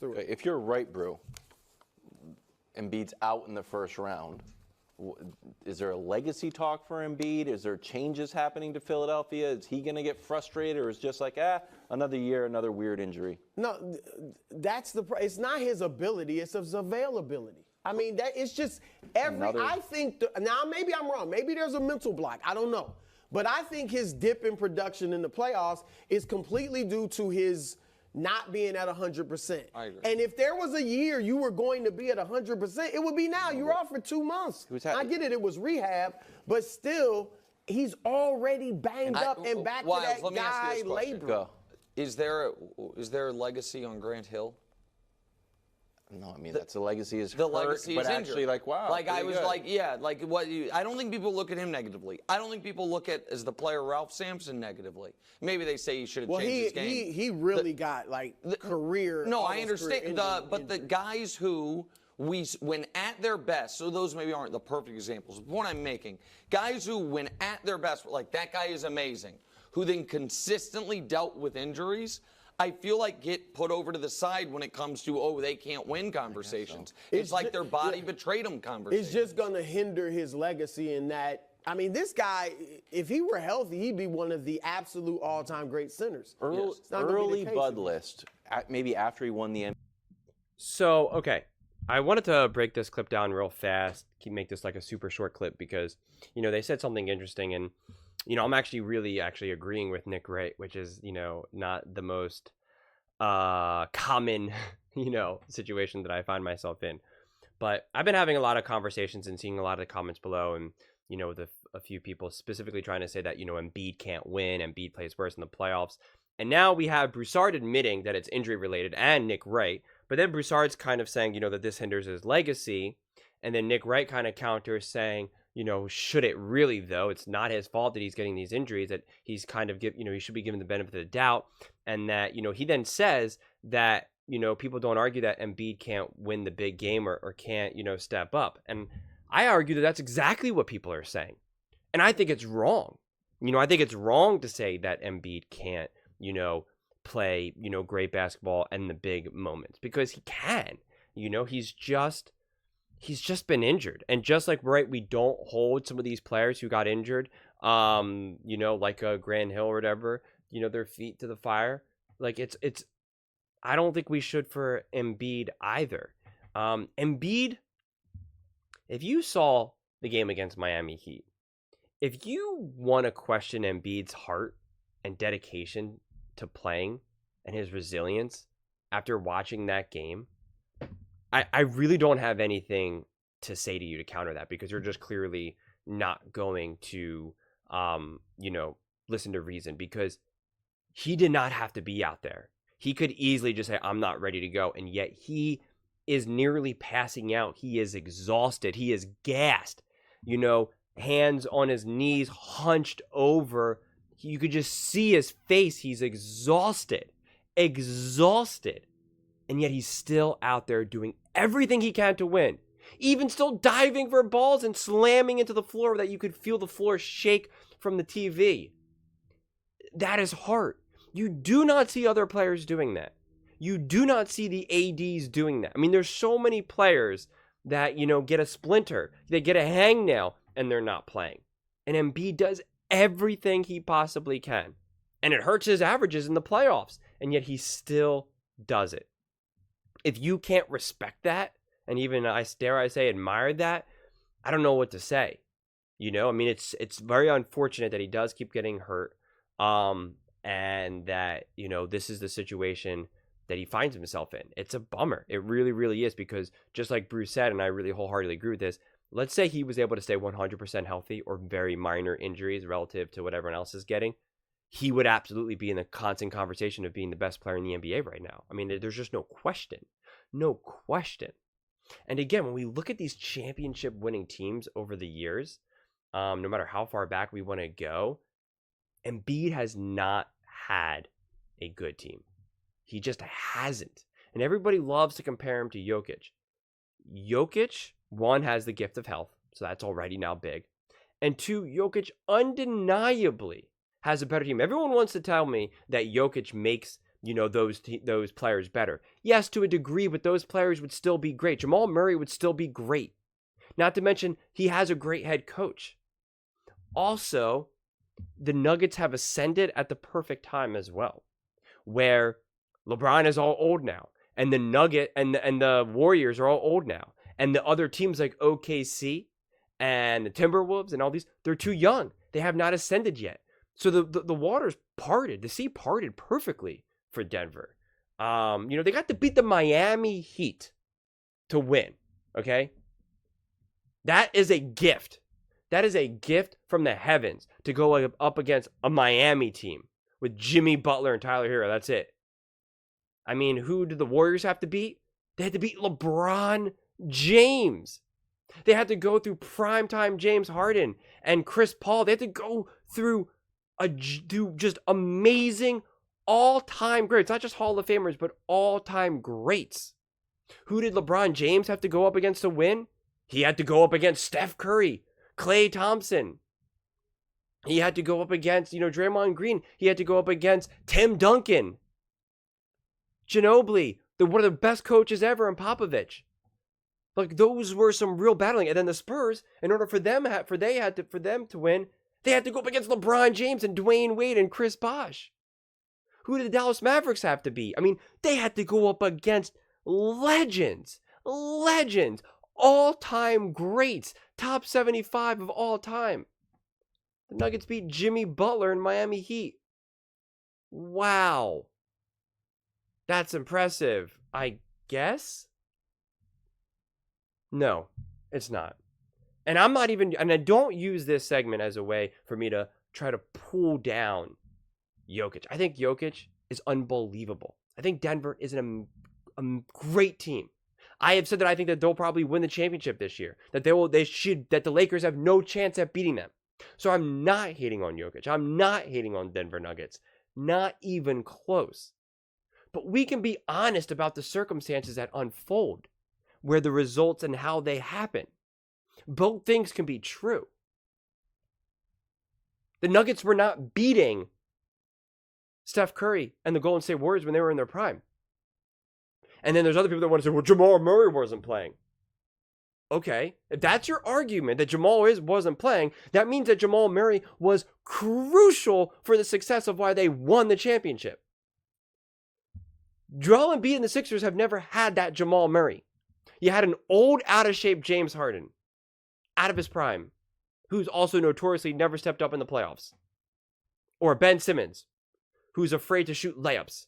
If you're right, Brew, Embiid's out in the first round. Is there a legacy talk for Embiid? Is there changes happening to Philadelphia? Is he going to get frustrated, or is it just like, another year, another weird injury? No, it's not his ability, it's his availability. I mean, it's just I think, now maybe I'm wrong. Maybe there's a mental block. I don't know. But I think his dip in production in the playoffs is completely due to his not being at 100%. I agree. And if there was a year you were going to be at 100%, it would be now. You were off for 2 months. I get it was rehab, but still, he's already banged up and back to that guy labor. Is there a legacy on Grant Hill? No, I mean, that's a legacy is the hurt, legacy but is actually injured. like, wow. Like I was good. like, yeah, like what I don't think people look at him negatively. I don't think people look at as the player Ralph Sampson negatively. Maybe they say he should have changed his game. He really got like career. No, I understand. But the guys who when at their best, so those maybe aren't the perfect examples. The point I'm making, guys who when at their best, like that guy is amazing, who then consistently dealt with injuries, I feel like get put over to the side when it comes to, they can't win conversations. So. It's like their body betrayed them conversations. It's just going to hinder his legacy in that, I mean, this guy, if he were healthy, he'd be one of the absolute all-time great centers. Early Bud list, maybe after he won the NBA. So, okay. I wanted to break this clip down real fast, make this like a super short clip because, they said something interesting and, I'm really agreeing with Nick Wright, which is, not the most common, situation that I find myself in. But I've been having a lot of conversations and seeing a lot of the comments below and, with a few people specifically trying to say that, Embiid can't win, Embiid plays worse in the playoffs. And now we have Broussard admitting that it's injury related and Nick Wright. But then Broussard's kind of saying, that this hinders his legacy. And then Nick Wright kind of counters saying, should it really, though? It's not his fault that he's getting these injuries, that he's kind of, he should be given the benefit of the doubt. And that, he then says that, people don't argue that Embiid can't win the big game or can't, step up. And I argue that that's exactly what people are saying. And I think it's wrong. I think it's wrong to say that Embiid can't, play, great basketball in the big moments because he can. He's just been injured. And just like Wright, we don't hold some of these players who got injured, like a Grant Hill or whatever, their feet to the fire. Like it's I don't think we should for Embiid either. Embiid, if you saw the game against Miami Heat, if you want to question Embiid's heart and dedication to playing and his resilience after watching that game, I really don't have anything to say to you to counter that because you're just clearly not going to, listen to reason because he did not have to be out there. He could easily just say, I'm not ready to go. And yet he is nearly passing out. He is exhausted. He is gassed, hands on his knees, hunched over. You could just see his face. He's exhausted. And yet he's still out there doing everything he can to win. Even still diving for balls and slamming into the floor that you could feel the floor shake from the TV. That is heart. You do not see other players doing that. You do not see the ADs doing that. I mean, there's so many players that, get a splinter. They get a hangnail and they're not playing. And Embiid does everything he possibly can. And it hurts his averages in the playoffs. And yet he still does it. If you can't respect that, and even I say admire that, I don't know what to say. I mean, it's very unfortunate that he does keep getting hurt, and that this is the situation that he finds himself in. It's a bummer. It really, really is because just like Bruce said, and I really wholeheartedly agree with this. Let's say he was able to stay 100% healthy or very minor injuries relative to what everyone else is getting. He would absolutely be in the constant conversation of being the best player in the NBA right now. I mean, there's just no question. No question. And again, when we look at these championship winning teams over the years, no matter how far back we want to go, Embiid has not had a good team. He just hasn't. And everybody loves to compare him to Jokic. Jokic, one, has the gift of health, so that's already now big. And two, Jokic undeniably has a better team. Everyone wants to tell me that Jokic makes those players better. Yes, to a degree, but those players would still be great. Jamal Murray would still be great. Not to mention, he has a great head coach. Also, the Nuggets have ascended at the perfect time as well, where LeBron is all old now, and the the Warriors are all old now, and the other teams like OKC and the Timberwolves and all these, they're too young. They have not ascended yet. So the waters parted, the sea parted perfectly for Denver. They got to beat the Miami Heat to win. Okay, that is a gift. That is a gift from the heavens to go up against a Miami team with Jimmy Butler and Tyler Hero. That's it. I mean, who did the Warriors have to beat? They had to beat LeBron James. They had to go through primetime James Harden and Chris Paul. They had to go through just amazing all-time greats. Not just Hall of Famers, but all-time greats. Who did LeBron James have to go up against to win? He had to go up against Steph Curry, Klay Thompson. He had to go up against, Draymond Green. He had to go up against Tim Duncan, Ginobili, one of the best coaches ever, and Popovich. Like, those were some real battling. And then the Spurs, in order for them to win, they had to go up against LeBron James and Dwayne Wade and Chris Bosh. Who did the Dallas Mavericks have to beat? I mean, they had to go up against legends, all-time greats, top 75 of all time. The Nuggets beat Jimmy Butler and Miami Heat. Wow. That's impressive, I guess? No, it's not. And I don't use this segment as a way for me to try to pull down Jokic. I think Jokic is unbelievable. I think Denver is a great team. I have said that I think that they'll probably win the championship this year. That the Lakers have no chance at beating them. So I'm not hating on Jokic. I'm not hating on Denver Nuggets. Not even close. But we can be honest about the circumstances that unfold, where the results and how they happen. Both things can be true. The Nuggets were not beating Steph Curry and the Golden State Warriors when they were in their prime. And then there's other people that want to say, well, Jamal Murray wasn't playing. Okay, if that's your argument that Jamal wasn't playing, that means that Jamal Murray was crucial for the success of why they won the championship. Joel Embiid and the Sixers have never had that Jamal Murray. You had an old, out-of-shape James Harden, out of his prime, who's also notoriously never stepped up in the playoffs. Or Ben Simmons, who's afraid to shoot layups.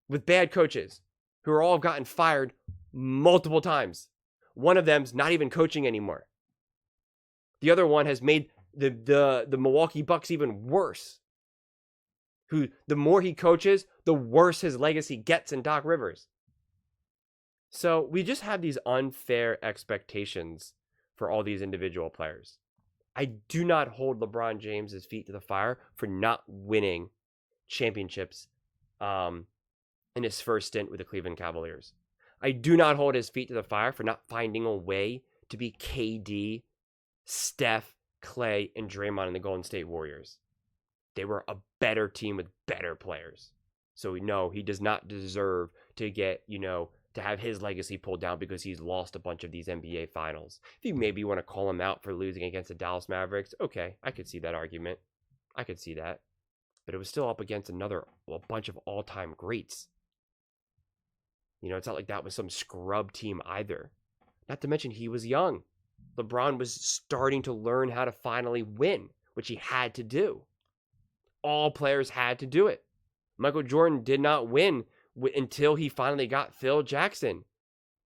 With bad coaches, who are all gotten fired multiple times. One of them's not even coaching anymore. The other one has made the Milwaukee Bucks even worse. Who, the more he coaches, the worse his legacy gets in Doc Rivers. So we just have these unfair expectations for all these individual players. I do not hold LeBron James's feet to the fire for not winning championships in his first stint with the Cleveland Cavaliers. I do not hold his feet to the fire for not finding a way to be KD, Steph, Klay, and Draymond in the Golden State Warriors. They were a better team with better players. So no, he does not deserve to get, to have his legacy pulled down because he's lost a bunch of these NBA finals. If you maybe want to call him out for losing against the Dallas Mavericks, okay, I could see that argument. I could see that. But it was still up against a bunch of all-time greats. It's not like that was some scrub team either. Not to mention he was young. LeBron was starting to learn how to finally win, which he had to do. All players had to do it. Michael Jordan did not win until he finally got Phil Jackson,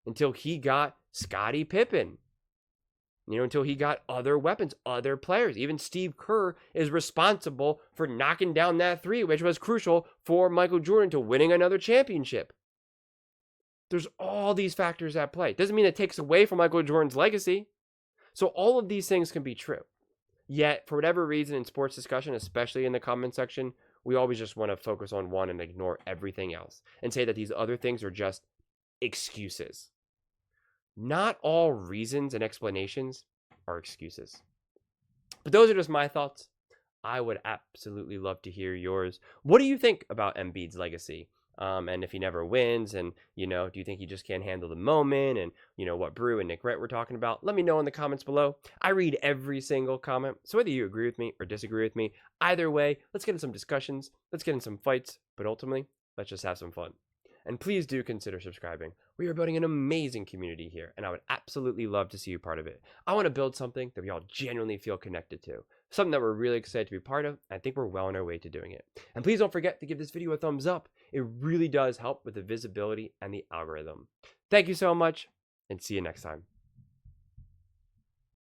until he got Scottie Pippen, until he got other weapons, other players. Even Steve Kerr is responsible for knocking down that three, which was crucial for Michael Jordan to winning another championship. There's all these factors at play. Doesn't mean it takes away from Michael Jordan's legacy. So all of these things can be true. Yet, for whatever reason in sports discussion, especially in the comment section, we always just want to focus on one and ignore everything else and say that these other things are just excuses. Not all reasons and explanations are excuses. But those are just my thoughts. I would absolutely love to hear yours. What do you think about Embiid's legacy? And if he never wins, and, do you think he just can't handle the moment? And, what Brew and Nick Wright were talking about? Let me know in the comments below. I read every single comment. So whether you agree with me or disagree with me, either way, let's get in some discussions. Let's get in some fights. But ultimately, let's just have some fun. And please do consider subscribing. We are building an amazing community here, and I would absolutely love to see you part of it. I want to build something that we all genuinely feel connected to. Something that we're really excited to be part of. I think we're well on our way to doing it. And please don't forget to give this video a thumbs up. It really does help with the visibility and the algorithm. Thank you so much, and see you next time.